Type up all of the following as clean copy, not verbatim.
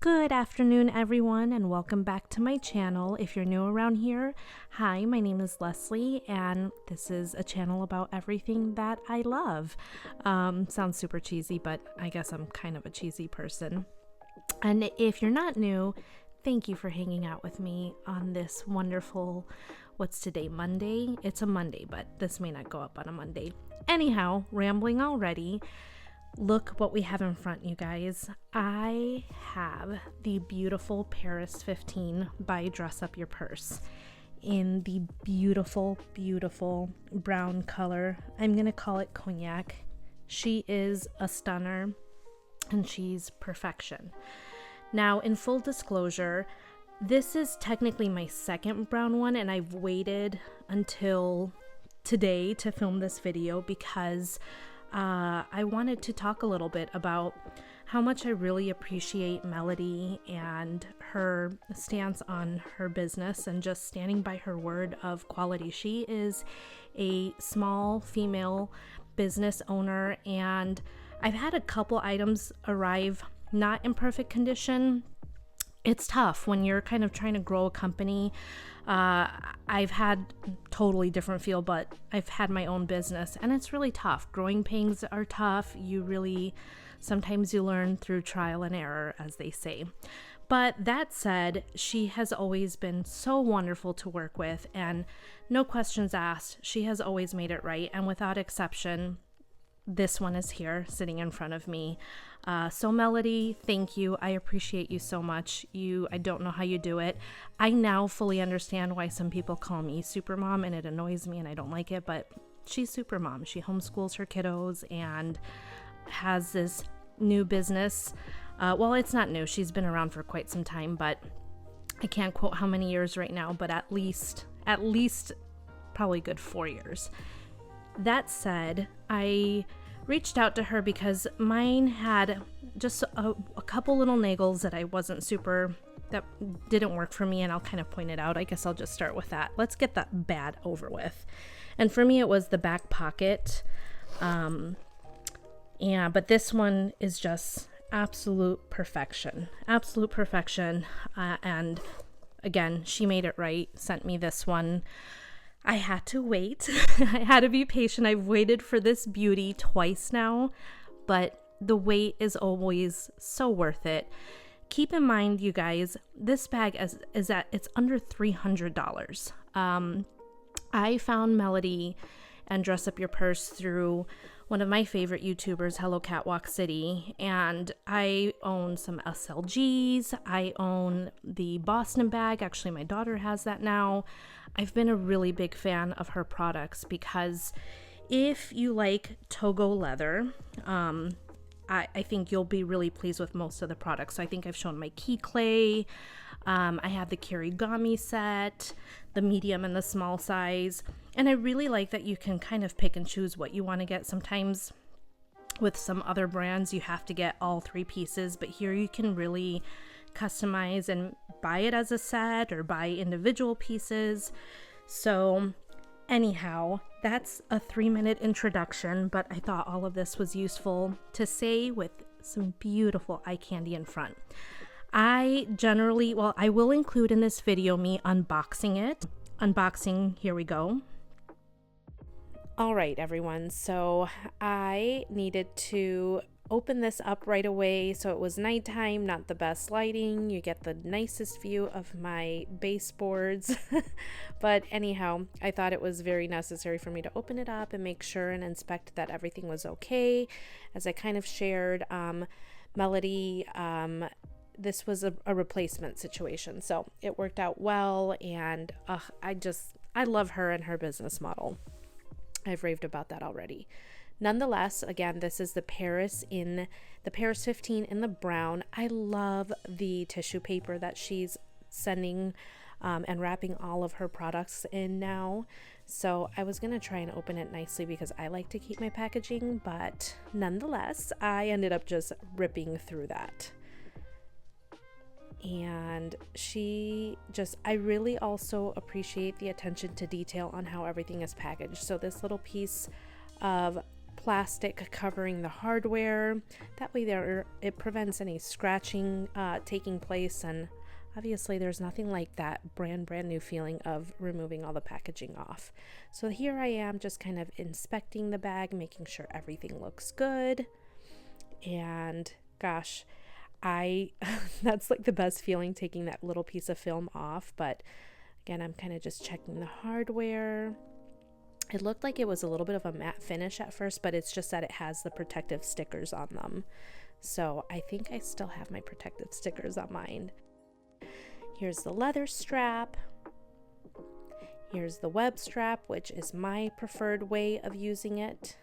Good afternoon, everyone, and welcome back to my channel. If you're new around here, hi, my name is Leslye, and this is a channel about everything that I love. Sounds super cheesy, but I guess I'm kind of a cheesy person. And if you're not new, thank you for hanging out with me on this wonderful, what's today, Monday? It's a Monday, but this may not go up on a Monday. Anyhow, rambling already. Look what we have in front, you guys. I have the beautiful Paris 15 by Dress Up Your Purse in the beautiful, beautiful brown color. I'm going to call it cognac. She is a stunner and she's perfection. Now, in full disclosure, this is technically my second brown one, and I've waited until today to film this video because I wanted to talk a little bit about how much I really appreciate Melody and her stance on her business and just standing by her word of quality. She is a small female business owner, and I've had a couple items arrive not in perfect condition. It's tough when you're kind of trying to grow a company. I've had totally different feel, but I've had my own business and it's really tough. Growing pains are tough. Sometimes you learn through trial and error, as they say. But that said, she has always been so wonderful to work with, and no questions asked. She has always made it right, and without exception, this one is here sitting in front of me. So Melody, thank you. I appreciate you so much. I don't know how you do it. I now fully understand why some people call me Supermom, and it annoys me and I don't like it, but she's Supermom. She homeschools her kiddos and has this new business. Well, it's not new. She's been around for quite some time, but I can't quote how many years right now, but at least probably a good 4 years. That said, I reached out to her because mine had just a couple little niggles that didn't work for me, and I'll kind of point it out. I guess I'll just start with that. Let's get that bad over with. And for me, it was the back pocket. But this one is just absolute perfection. And again, she made it right, sent me this one. I had to wait. I had to be patient. I've waited for this beauty twice now, but the wait is always so worth it. Keep in mind, you guys, this bag it's under $300. I found Melody and Dress Up Your Purse through one of my favorite YouTubers, Hello Catwalk City, and I own some SLGs. I own the Boston bag. Actually, my daughter has that now. I've been a really big fan of her products because if you like Togo leather, I think you'll be really pleased with most of the products. So I think I've shown my key clay. I have the kirigami set, the medium and the small size. And I really like that you can kind of pick and choose what you want to get. Sometimes with some other brands, you have to get all 3 pieces, but here you can really customize and buy it as a set or buy individual pieces. So anyhow, that's a 3-minute introduction, but I thought all of this was useful to say with some beautiful eye candy in front. I will include in this video me unboxing it. Unboxing, here we go. All right, everyone, so I needed to open this up right away. So it was nighttime, not the best lighting. You get the nicest view of my baseboards. But anyhow, I thought it was very necessary for me to open it up and make sure and inspect that everything was okay. As I kind of shared, Melody, this was a replacement situation. So it worked out well, and I love her and her business model. I've raved about that already. Nonetheless, again, this is the Paris 15 in the brown. I love the tissue paper that she's sending and wrapping all of her products in now. So I was going to try and open it nicely because I like to keep my packaging, but nonetheless, I ended up just ripping through that. And I really also appreciate the attention to detail on how everything is packaged. So this little piece of plastic covering the hardware. That way it prevents any scratching taking place, and obviously there's nothing like that brand new feeling of removing all the packaging off. So here I am just kind of inspecting the bag, making sure everything looks good. And gosh, that's like the best feeling, taking that little piece of film off. But again, I'm kind of just checking the hardware. It looked like it was a little bit of a matte finish at first, but it's just that it has the protective stickers on them. So I think I still have my protective stickers on mine. Here's the leather strap. Here's the web strap, which is my preferred way of using it.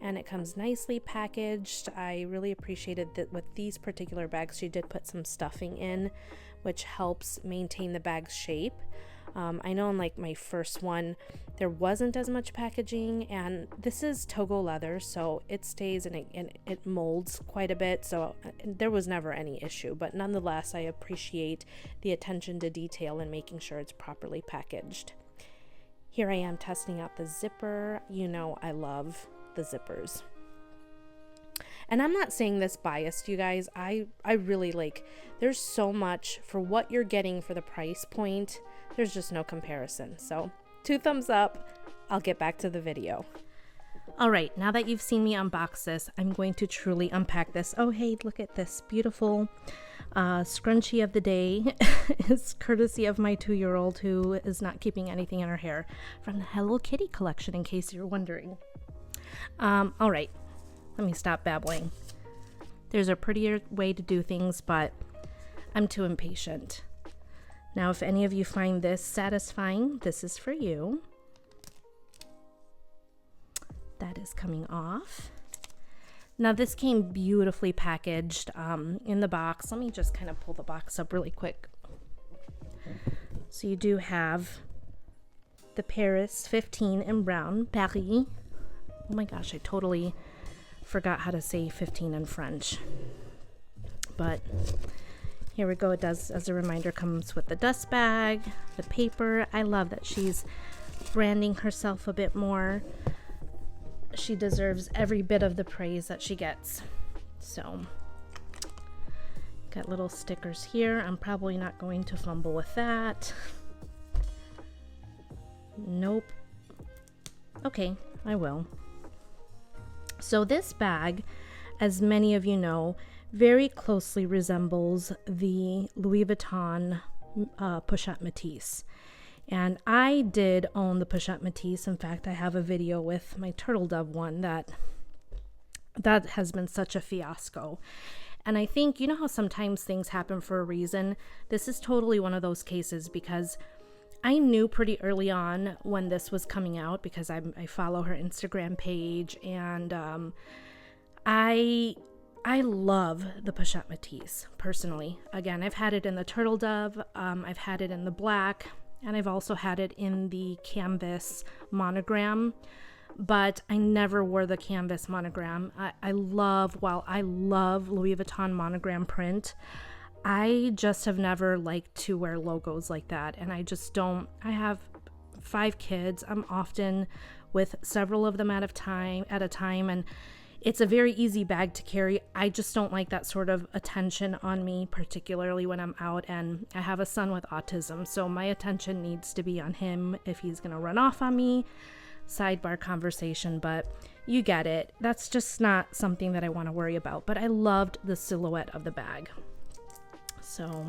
And it comes nicely packaged. I really appreciated that with these particular bags, she did put some stuffing in, which helps maintain the bag's shape. I know in like my first one, there wasn't as much packaging, and this is Togo leather, so it stays and it molds quite a bit, so there was never any issue. But nonetheless, I appreciate the attention to detail and making sure it's properly packaged. Here I am testing out the zipper. You know I love the zippers. And I'm not saying this biased, you guys. I really like, there's so much for what you're getting for the price point. There's just no comparison. So 2 thumbs up. I'll get back to the video. All right, now that you've seen me unbox this, I'm going to truly unpack this. Oh, hey, look at this beautiful scrunchie of the day. It's courtesy of my 2-year-old who is not keeping anything in her hair, from the Hello Kitty collection, in case you're wondering. All right, let me stop babbling. There's a prettier way to do things, but I'm too impatient. Now, if any of you find this satisfying, this is for you. That is coming off. Now, this came beautifully packaged in the box. Let me just kind of pull the box up really quick. So you do have the Paris 15 in brown, Paris. Oh my gosh, I totally forgot how to say 15 in French. But here we go. It does, as a reminder, comes with the dust bag, the paper. I love that she's branding herself a bit more. She deserves every bit of the praise that she gets. So, got little stickers here. I'm probably not going to fumble with that. Nope. Okay, I will. So this bag, as many of you know, very closely resembles the Louis Vuitton Pochette Métis. And I did own the Pochette Métis. In fact, I have a video with my turtle dove one that has been such a fiasco. And I think, you know how sometimes things happen for a reason? This is totally one of those cases, because I knew pretty early on when this was coming out, because I follow her Instagram page, and I love the Pochette Métis, personally. Again, I've had it in the turtle dove, I've had it in the black, and I've also had it in the canvas monogram, but I never wore the canvas monogram. I love Louis Vuitton monogram print. I just have never liked to wear logos like that, and I just don't. I have 5 kids. I'm often with several of them at a time, and it's a very easy bag to carry. I just don't like that sort of attention on me, particularly when I'm out, and I have a son with autism, so my attention needs to be on him if he's gonna run off on me. Sidebar conversation, but you get it. That's just not something that I want to worry about, but I loved the silhouette of the bag. So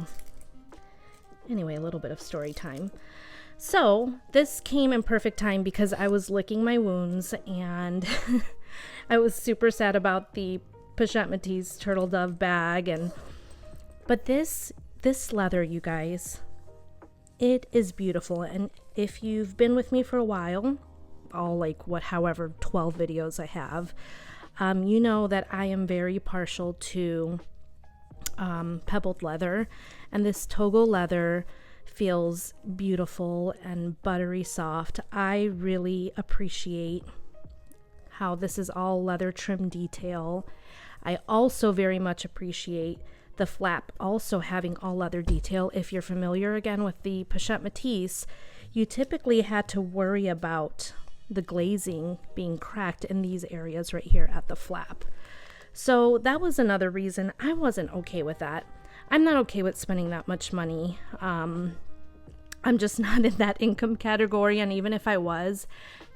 anyway, a little bit of story time. So this came in perfect time because I was licking my wounds, and I was super sad about the Pochette Métis turtle dove bag, but this leather, you guys, it is beautiful. And if you've been with me for a while, all however 12 videos I have, you know that I am very partial to pebbled leather, and this Togo leather feels beautiful and buttery soft. I really appreciate how this is all leather trim detail. I also very much appreciate the flap also having all leather detail. If you're familiar again with the Pochette Métis, you typically had to worry about the glazing being cracked in these areas right here at the flap. So that was another reason I wasn't okay with that. I'm not okay with spending that much money. I'm just not in that income category, and even if I was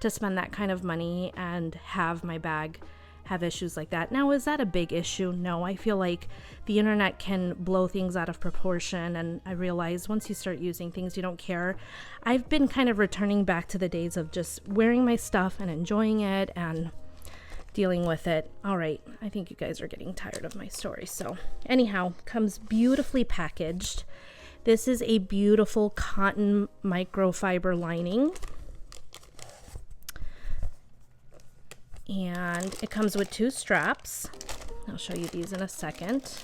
to spend that kind of money and have my bag have issues like that. Now, is that a big issue? No, I feel like the internet can blow things out of proportion, and I realize once you start using things, you don't care. I've been kind of returning back to the days of just wearing my stuff and enjoying it and dealing with it. All right, I think you guys are getting tired of my story. So anyhow, comes beautifully packaged. This is a beautiful cotton microfiber lining. And it comes with 2 straps. I'll show you these in a second.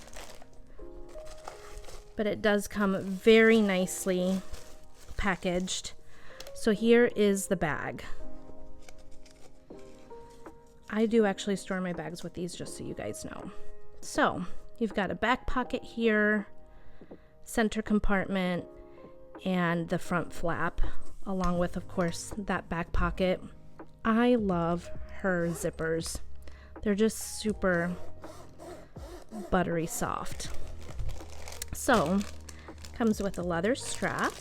But it does come very nicely packaged. So here is the bag. I do actually store my bags with these, just so you guys know. So you've got a back pocket here, center compartment, and the front flap, along with, of course, that back pocket. I love her zippers. They're just super buttery soft. So comes with a leather strap,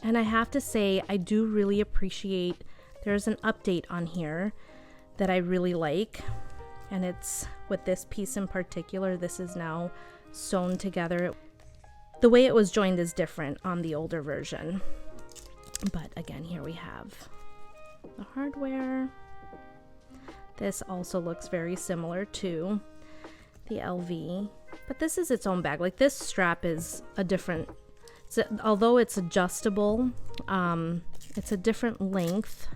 and I have to say, I do really appreciate, there's an update on here that I really like, and it's with this piece in particular. This is now sewn together. The way it was joined is different on the older version. But again, here we have the hardware. This also looks very similar to the LV, but this is its own bag. Like, this strap is a different, although it's adjustable, it's a different length.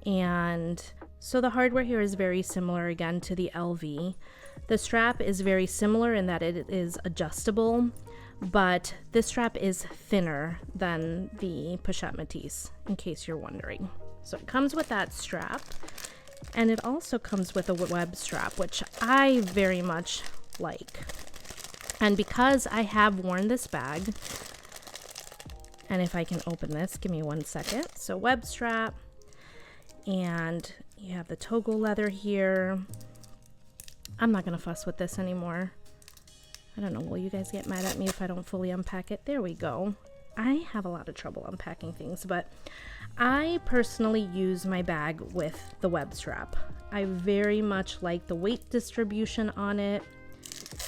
And so the hardware here is very similar again to the LV. The strap is very similar in that it is adjustable, but this strap is thinner than the Pochette Métis, in case you're wondering. So it comes with that strap, and it also comes with a web strap, which I very much like. And because I have worn this bag, and if I can open this, give me 1 second. So web strap, and you have the Togo leather here. I'm not gonna fuss with this anymore. I don't know, will you guys get mad at me if I don't fully unpack it? There we go. I have a lot of trouble unpacking things, but I personally use my bag with the web strap. I very much like the weight distribution on it.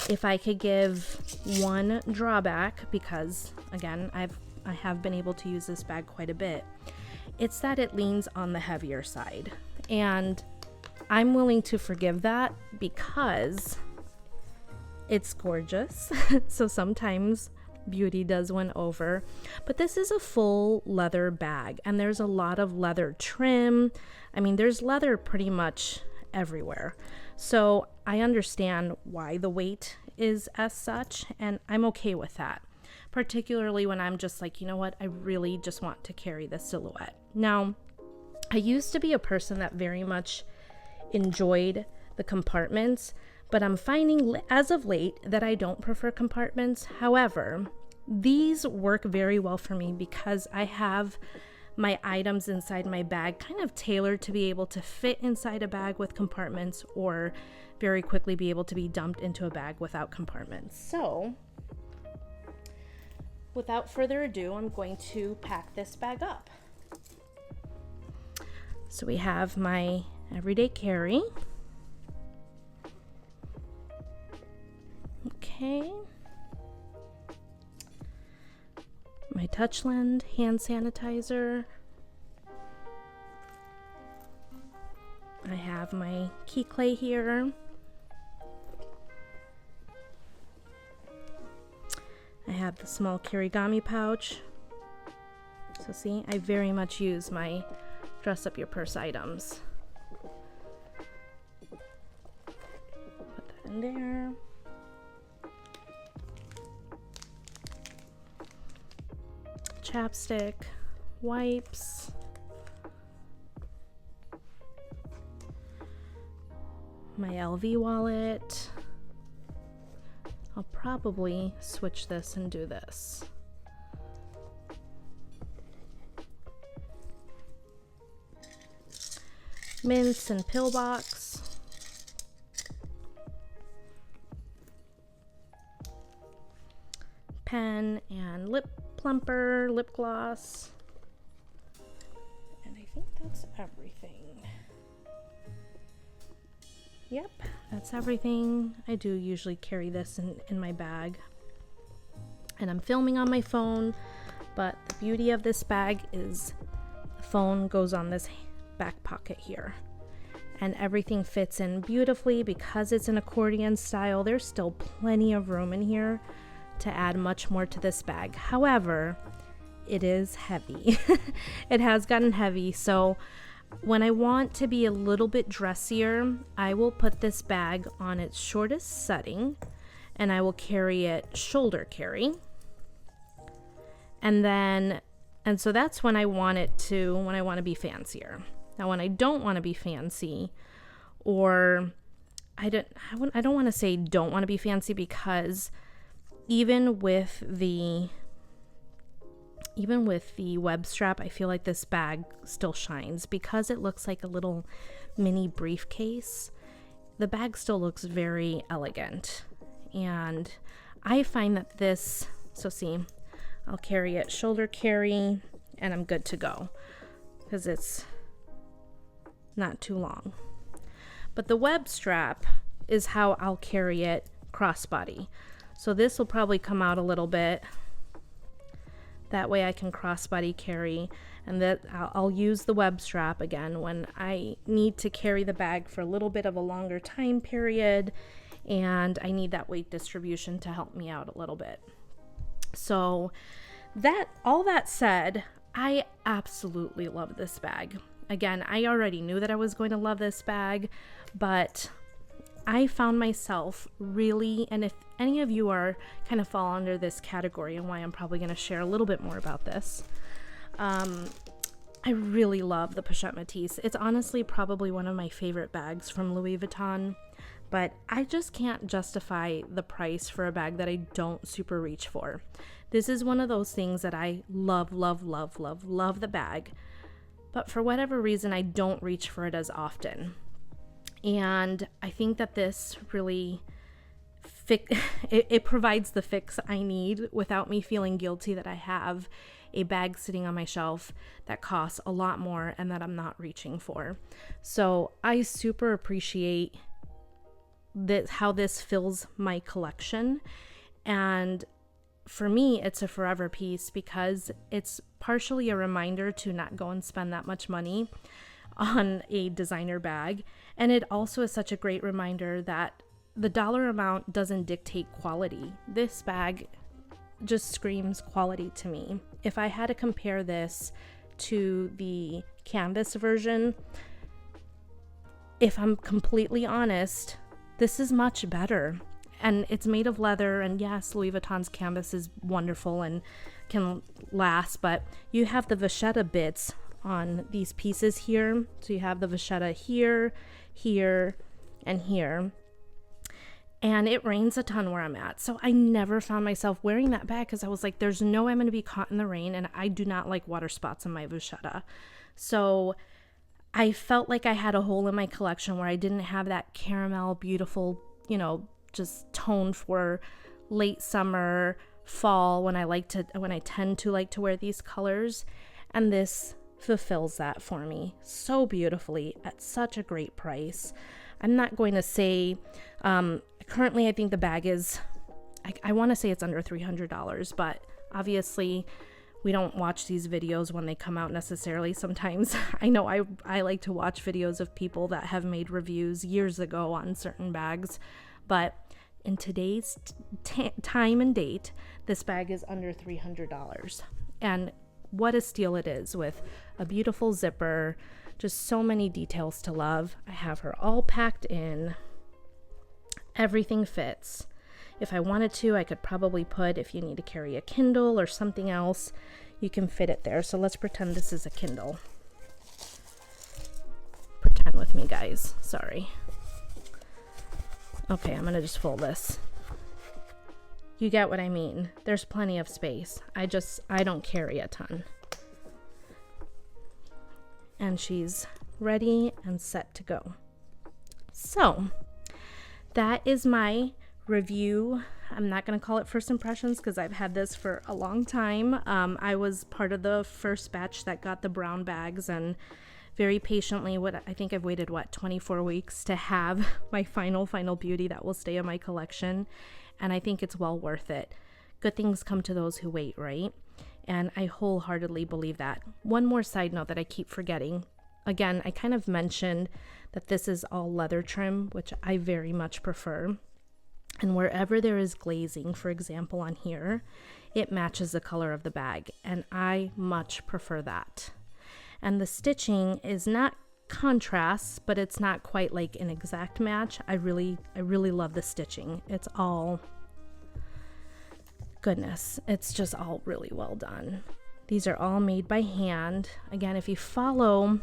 If I could give one drawback, because again, I have been able to use this bag quite a bit, it's that it leans on the heavier side. And I'm willing to forgive that because it's gorgeous. So sometimes beauty does win over, but this is a full leather bag, and there's a lot of leather trim. I mean, there's leather pretty much everywhere. So I understand why the weight is as such, and I'm okay with that, particularly when I'm just like, you know what, I really just want to carry this silhouette. Now, I used to be a person that very much enjoyed the compartments, but I'm finding as of late that I don't prefer compartments. However, these work very well for me because I have my items inside my bag kind of tailored to be able to fit inside a bag with compartments, or very quickly be able to be dumped into a bag without compartments. So without further ado, I'm going to pack this bag up. So we have my everyday carry. Okay. My Touchland hand sanitizer. I have my key clay here. I have the small Kirigami pouch. So see, I very much use my dress up your purse items. Put that in there. Chapstick, wipes, my LV wallet. I'll probably switch this and do this. mints and pill box. Pen and lip plumper, lip gloss. And I think that's everything. Yep, that's everything. I do usually carry this in my bag. And I'm filming on my phone, but the beauty of this bag is the phone goes on this back pocket here. And everything fits in beautifully because it's an accordion style. There's still plenty of room in here to add much more to this bag. However, it is heavy. It has gotten heavy, so when I want to be a little bit dressier, I will put this bag on its shortest setting and I will carry it shoulder carry. And so that's when I want to be fancier. Now when I don't want to be fancy, or I don't want to say don't want to be fancy, because even with the web strap, I feel like this bag still shines because it looks like a little mini briefcase. The bag still looks very elegant, and I find that this, so see, I'll carry it shoulder carry and I'm good to go because it's not too long. But the web strap is how I'll carry it crossbody. So this will probably come out a little bit. That way I can crossbody carry, and that I'll use the web strap again when I need to carry the bag for a little bit of a longer time period and I need that weight distribution to help me out a little bit. So all that said, I absolutely love this bag. Again, I already knew that I was going to love this bag, but I found myself really, and if any of you are kind of fall under this category, and why I'm probably going to share a little bit more about this, I really love the Pochette Métis. It's honestly probably one of my favorite bags from Louis Vuitton, but I just can't justify the price for a bag that I don't super reach for. This is one of those things that I love, love, love, love, love the bag, but for whatever reason, I don't reach for it as often. And I think that this really it provides the fix I need without me feeling guilty that I have a bag sitting on my shelf that costs a lot more and that I'm not reaching for. So I super appreciate how this fills my collection. And for me, it's a forever piece because it's partially a reminder to not go and spend that much money on a designer bag. And it also is such a great reminder that the dollar amount doesn't dictate quality. This bag just screams quality to me. If I had to compare this to the canvas version, if I'm completely honest, this is much better. And it's made of leather, and yes, Louis Vuitton's canvas is wonderful and can last, but you have the vachetta bits on these pieces here. So you have the vachetta here, here, and here. And it rains a ton where I'm at. So I never found myself wearing that bag because I was like, there's no way I'm going to be caught in the rain, and I do not like water spots in my vachetta. So I felt like I had a hole in my collection where I didn't have that caramel, beautiful, just tone for late summer, fall, when I tend to like to wear these colors. And this fulfills that for me so beautifully at such a great price. I'm not going to say, currently I think the bag is, I want to say it's under $300, but obviously we don't watch these videos when they come out necessarily. Sometimes I know I like to watch videos of people that have made reviews years ago on certain bags, but in today's time and date, this bag is under $300. And what a steal it is, with a beautiful zipper, just so many details to love. I have her all packed in. Everything fits. If I wanted to, I could probably put, if you need to carry a Kindle or something else, you can fit it there. So let's pretend this is a Kindle. Pretend with me, guys. Sorry. Okay, I'm going to just fold this. You get what I mean. There's plenty of space. I don't carry a ton. And she's ready and set to go. So that is my review. I'm not going to call it first impressions because I've had this for a long time. I was part of the first batch that got the brown bags, and very patiently, I think I've waited 24 weeks to have my final beauty that will stay in my collection, and I think it's well worth it. Good things come to those who wait, right? And I wholeheartedly believe that. One more side note that I keep forgetting. Again, I kind of mentioned that this is all leather trim, which I very much prefer. And wherever there is glazing, for example, on here, it matches the color of the bag, and I much prefer that. And the stitching is not contrast, but it's not quite like an exact match. I really love the stitching. It's all goodness. It's just all really well done. These are all made by hand. Again, if you follow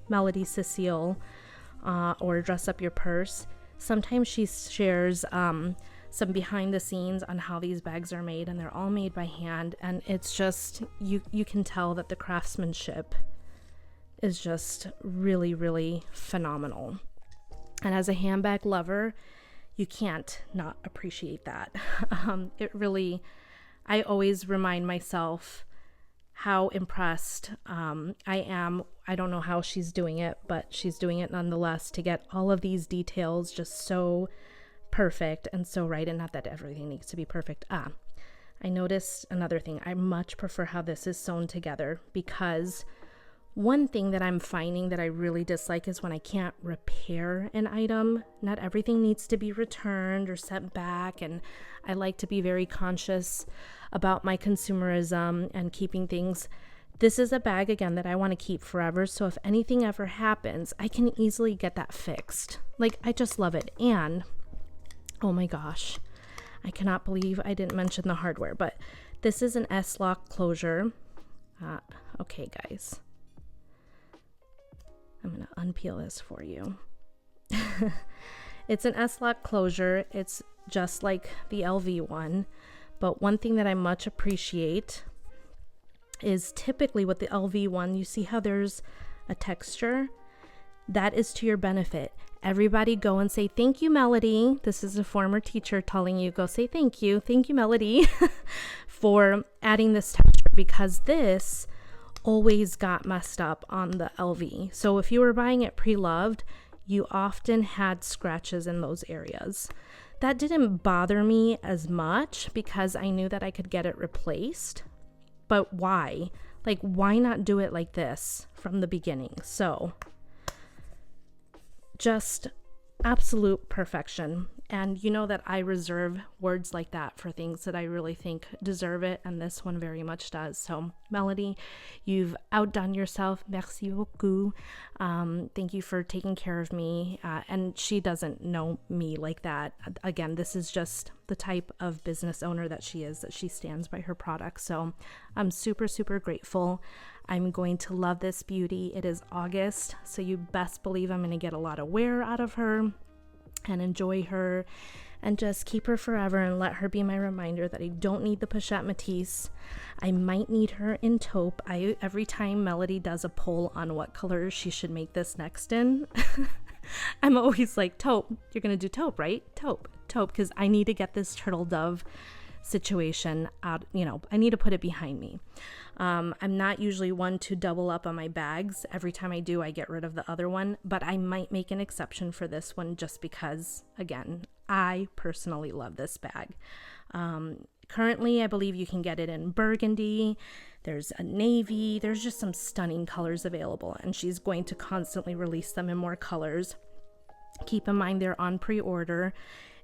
Melody Cecile or Dress Up Your Purse, sometimes she shares some behind the scenes on how these bags are made, and they're all made by hand, and it's just you can tell that the craftsmanship is just really phenomenal. And as a handbag lover, you can't not appreciate that. I always remind myself how impressed I am. I don't know how she's doing it, but she's doing it nonetheless to get all of these details just so perfect and so right, and not that everything needs to be perfect. I noticed another thing. I much prefer how this is sewn together, because one thing that I'm finding that I really dislike is when I can't repair an item. Not everything needs to be returned or sent back, and I like to be very conscious about my consumerism and keeping things. This is a bag, again, that I want to keep forever, so if anything ever happens, I can easily get that fixed. Like, I just love it. And oh my gosh, I cannot believe I didn't mention the hardware, but this is an S-lock closure. Okay, guys. I'm going to unpeel this for you. It's an S-lock closure. It's just like the LV one. But one thing that I much appreciate is typically with the LV one, you see how there's a texture? That is to your benefit. Everybody go and say, thank you, Melody. This is a former teacher telling you, go say thank you. Thank you, Melody, for adding this texture, because this always got messed up on the LV. So if you were buying it pre-loved, you often had scratches in those areas. That didn't bother me as much because I knew that I could get it replaced. But why? Like, why not do it like this from the beginning? So just absolute perfection. And you know that I reserve words like that for things that I really think deserve it, and this one very much does. So Melody, you've outdone yourself. Merci beaucoup. Thank you for taking care of me. And she doesn't know me like that. Again, this is just the type of business owner that she is, that she stands by her products. So I'm super grateful. I'm going to love this beauty. It is August, so you best believe I'm going to get a lot of wear out of her and enjoy her and just keep her forever, and let her be my reminder that I don't need the Pochette Matisse. I might need her in taupe. Every time Melody does a poll on what color she should make this next in, I'm always like, taupe. You're going to do taupe, right? Taupe, because I need to get this turtle dove situation out. I need to put it behind me. I'm not usually one to double up on my bags. Every time I do, I get rid of the other one, but I might make an exception for this one just because, again, I personally love this bag. Currently, I believe you can get it in burgundy. There's a navy. There's just some stunning colors available, and she's going to constantly release them in more colors. Keep in mind they're on pre-order,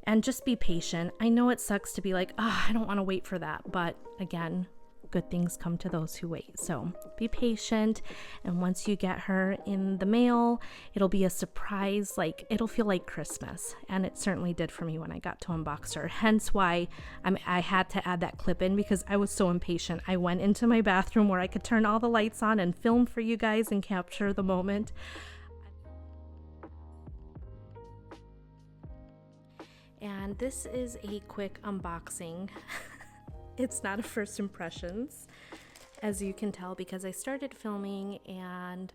and just be patient. I know it sucks to be like, I don't want to wait for that, but again, good things come to those who wait. So be patient, and once you get her in the mail, it'll be a surprise. Like, it'll feel like Christmas, and it certainly did for me when I got to unbox her. Hence why I had to add that clip in, because I was so impatient. I went into my bathroom where I could turn all the lights on and film for you guys and capture the moment. And this is a quick unboxing. It's not a first impressions, as you can tell, because I started filming and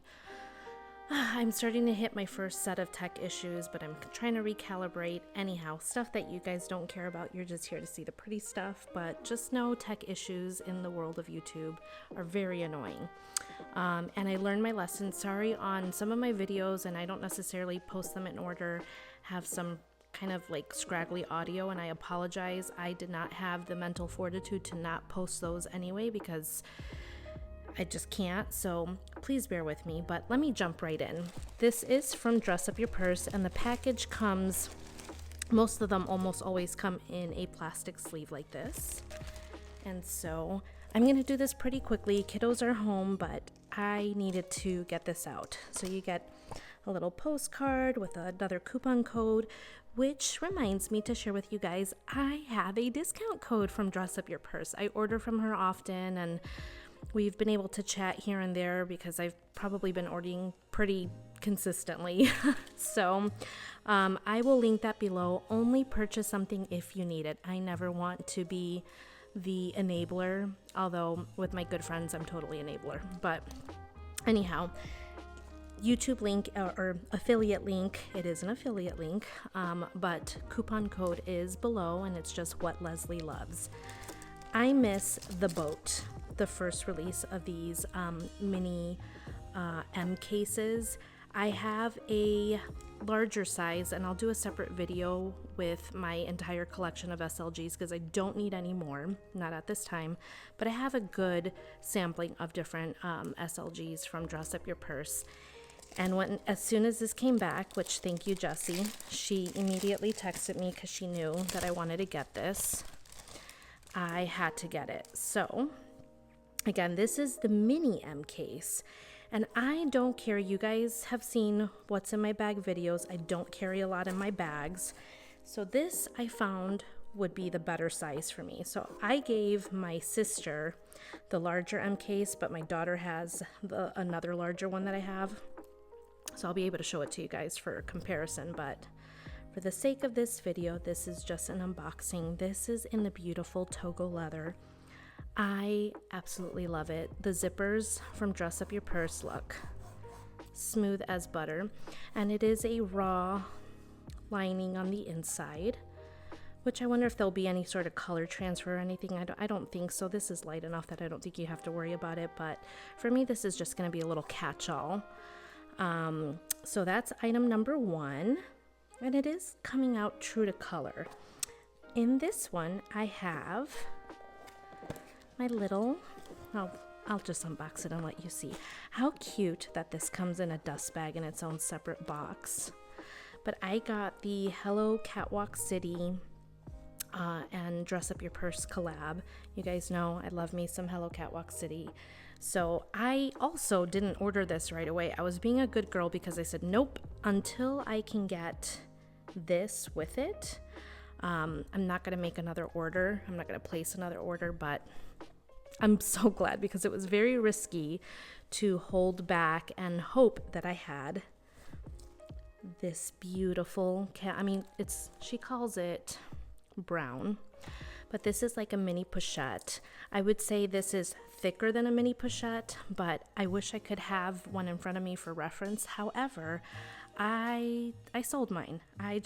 I'm starting to hit my first set of tech issues, but I'm trying to recalibrate. Anyhow, stuff that you guys don't care about. You're just here to see the pretty stuff, but just know tech issues in the world of YouTube are very annoying. And I learned my lesson. Sorry, on some of my videos, and I don't necessarily post them in order, have some kind of like scraggly audio, and I apologize. I did not have the mental fortitude to not post those anyway because I just can't, so please bear with me. But let me jump right in. This is from Dress Up Your Purse, and the package comes, most of them almost always come in a plastic sleeve like this. And so I'm going to do this pretty quickly. Kiddos are home, but I needed to get this out. So you get a little postcard with another coupon code, which reminds me to share with you guys, I have a discount code from Dress Up Your Purse. I order from her often, and we've been able to chat here and there because I've probably been ordering pretty consistently. So I will link that below. Only purchase something if you need it. I never want to be the enabler, although with my good friends, I'm totally enabler. But anyhow, YouTube link or affiliate link, it is an affiliate link, but coupon code is below, and it's just what Leslye loves. I miss the boat, the first release of these mini M cases. I have a larger size, and I'll do a separate video with my entire collection of SLGs because I don't need any more, not at this time, but I have a good sampling of different SLGs from Dress Up Your Purse. And as soon as this came back, which thank you, Jessie, she immediately texted me because she knew that I wanted to get this. I had to get it. So again, this is the mini M case, and I don't carry, you guys have seen what's in my bag videos. I don't carry a lot in my bags. So this I found would be the better size for me. So I gave my sister the larger M case, but my daughter has another larger one that I have. So I'll be able to show it to you guys for comparison, but for the sake of this video, this is just an unboxing. This is in the beautiful Togo leather. I absolutely love it. The zippers from Dress Up Your Purse look smooth as butter, and it is a raw lining on the inside, which I wonder if there'll be any sort of color transfer or anything. I don't think so. This is light enough that I don't think you have to worry about it, but for me, this is just going to be a little catch-all. So that's item number one, and it is coming out true to color. In this one, I have my little, I'll just unbox it and let you see how cute that this comes in a dust bag in its own separate box. But I got the Hello Catwalk City and Dress Up Your Purse collab. You guys know I love me some Hello Catwalk City. So I also didn't order this right away. I was being a good girl because I said, nope, until I can get this with it, I'm not going to make another order. I'm not going to place another order, but I'm so glad because it was very risky to hold back and hope that I had this beautiful cat. I mean, she calls it brown, but this is like a mini pochette. I would say this is thicker than a mini pochette, but I wish I could have one in front of me for reference. However, I sold mine. I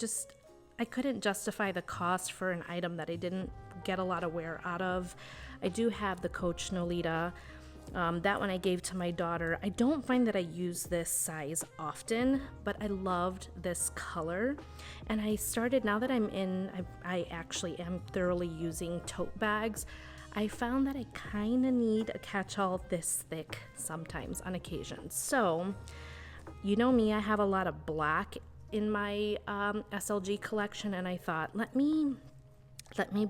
couldn't justify the cost for an item that I didn't get a lot of wear out of. I do have the Coach Nolita. That one I gave to my daughter. I don't find that I use this size often, but I loved this color. And I started, now that I actually am thoroughly using tote bags, I found that I kind of need a catch-all this thick sometimes on occasion. So, you know me, I have a lot of black in my SLG collection, and I thought, let me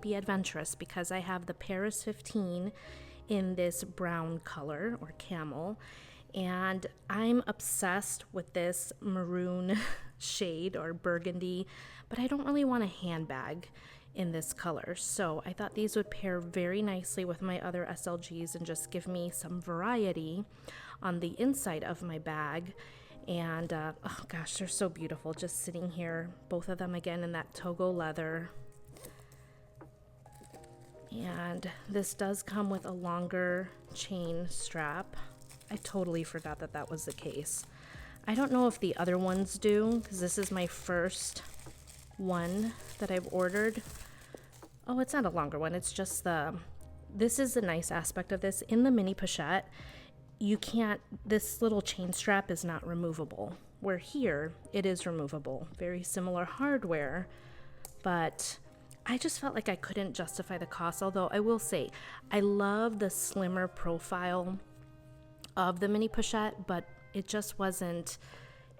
be adventurous because I have the Paris 15 in this brown color or camel, and I'm obsessed with this maroon shade or burgundy, but I don't really want a handbag in this color. So I thought these would pair very nicely with my other SLGs and just give me some variety on the inside of my bag. And oh gosh, they're so beautiful just sitting here, both of them again in that Togo leather. And this does come with a longer chain strap. I totally forgot that that was the case. I don't know if the other ones do, because this is my first one that I've ordered. Oh, it's not a longer one. It's just this is the nice aspect of this. In the mini pochette, you can't, this little chain strap is not removable. Where here, it is removable. Very similar hardware, but I just felt like I couldn't justify the cost. Although I will say, I love the slimmer profile of the mini pochette, but it just wasn't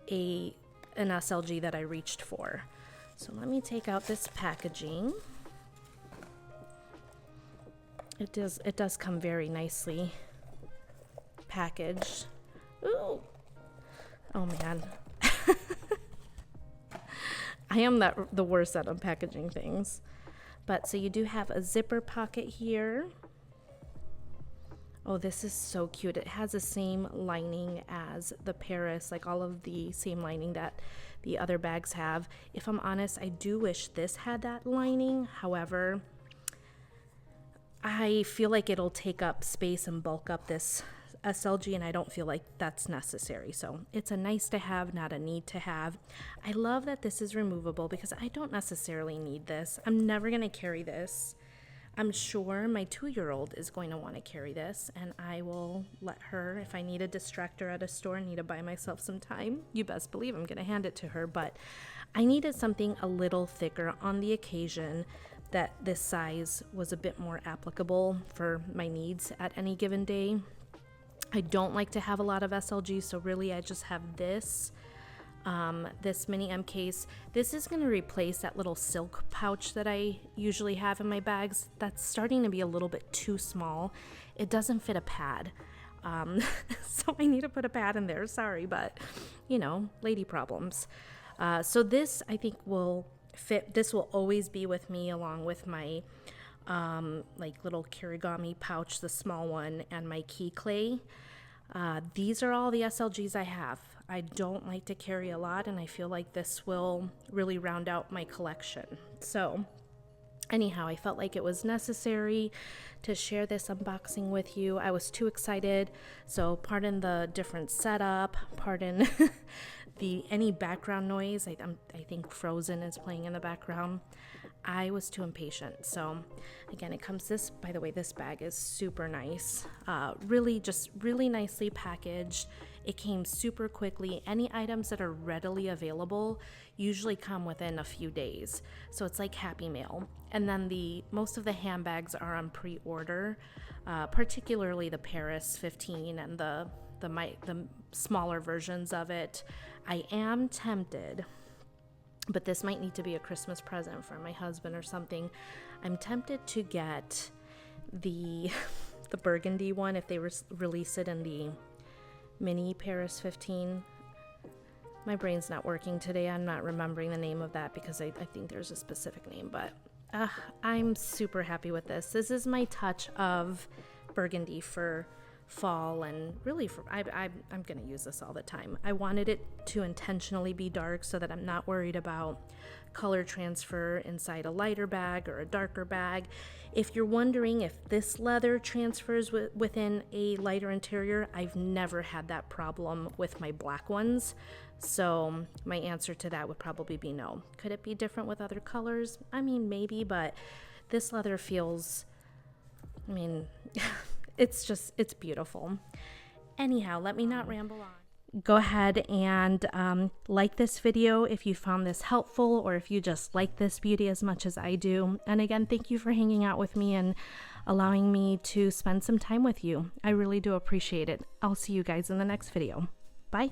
an SLG that I reached for. So let me take out this packaging. It does come very nicely packaged. Ooh. Oh man. I am the worst at unpackaging things. But so you do have a zipper pocket here. Oh, this is so cute. It has the same lining as the Paris, like all of the same lining that the other bags have. If I'm honest, I do wish this had that lining. However, I feel like it'll take up space and bulk up this SLG, and I don't feel like that's necessary. So it's a nice to have, not a need to have. I love that this is removable because I don't necessarily need this. I'm never going to carry this. I'm sure my 2-year-old is going to want to carry this, and I will let her, if I need a distractor at a store and need to buy myself some time, you best believe I'm going to hand it to her. But I needed something a little thicker on the occasion that this size was a bit more applicable for my needs at any given day. I don't like to have a lot of SLGs, so really I just have this. This mini M case. This is going to replace that little silk pouch that I usually have in my bags. That's starting to be a little bit too small. It doesn't fit a pad. So I need to put a pad in there. Sorry, but you know, lady problems. So this I think will fit. This will always be with me along with my like little kirigami pouch, the small one, and my key clay. These are all the SLGs I have. I don't like to carry a lot, and I feel like this will really round out my collection. So anyhow, I felt like it was necessary to share this unboxing with you. I was too excited, so pardon the different setup, pardon any background noise. I think Frozen is playing in the background. I was too impatient. So again, it comes this, by the way, this bag is super nice. Really nicely packaged. It came super quickly. Any items that are readily available usually come within a few days. So it's like Happy Mail. And then most of the handbags are on pre-order, particularly the Paris 15 and the smaller versions of it. I am tempted, but this might need to be a Christmas present for my husband or something. I'm tempted to get the burgundy one if they release it in the mini Paris 15. My brain's not working today. I'm not remembering the name of that because I think there's a specific name, but I'm super happy with this. This is my touch of burgundy for fall, and really I'm going to use this all the time. I wanted it to intentionally be dark so that I'm not worried about color transfer inside a lighter bag or a darker bag. If you're wondering if this leather transfers within a lighter interior, I've never had that problem with my black ones. So my answer to that would probably be no. Could it be different with other colors? I mean, maybe, but this leather feels, it's beautiful. Anyhow, let me not ramble on. Go ahead and like this video if you found this helpful, or if you just like this beauty as much as I do. And again, thank you for hanging out with me and allowing me to spend some time with you. I really do appreciate it. I'll see you guys in the next video. Bye.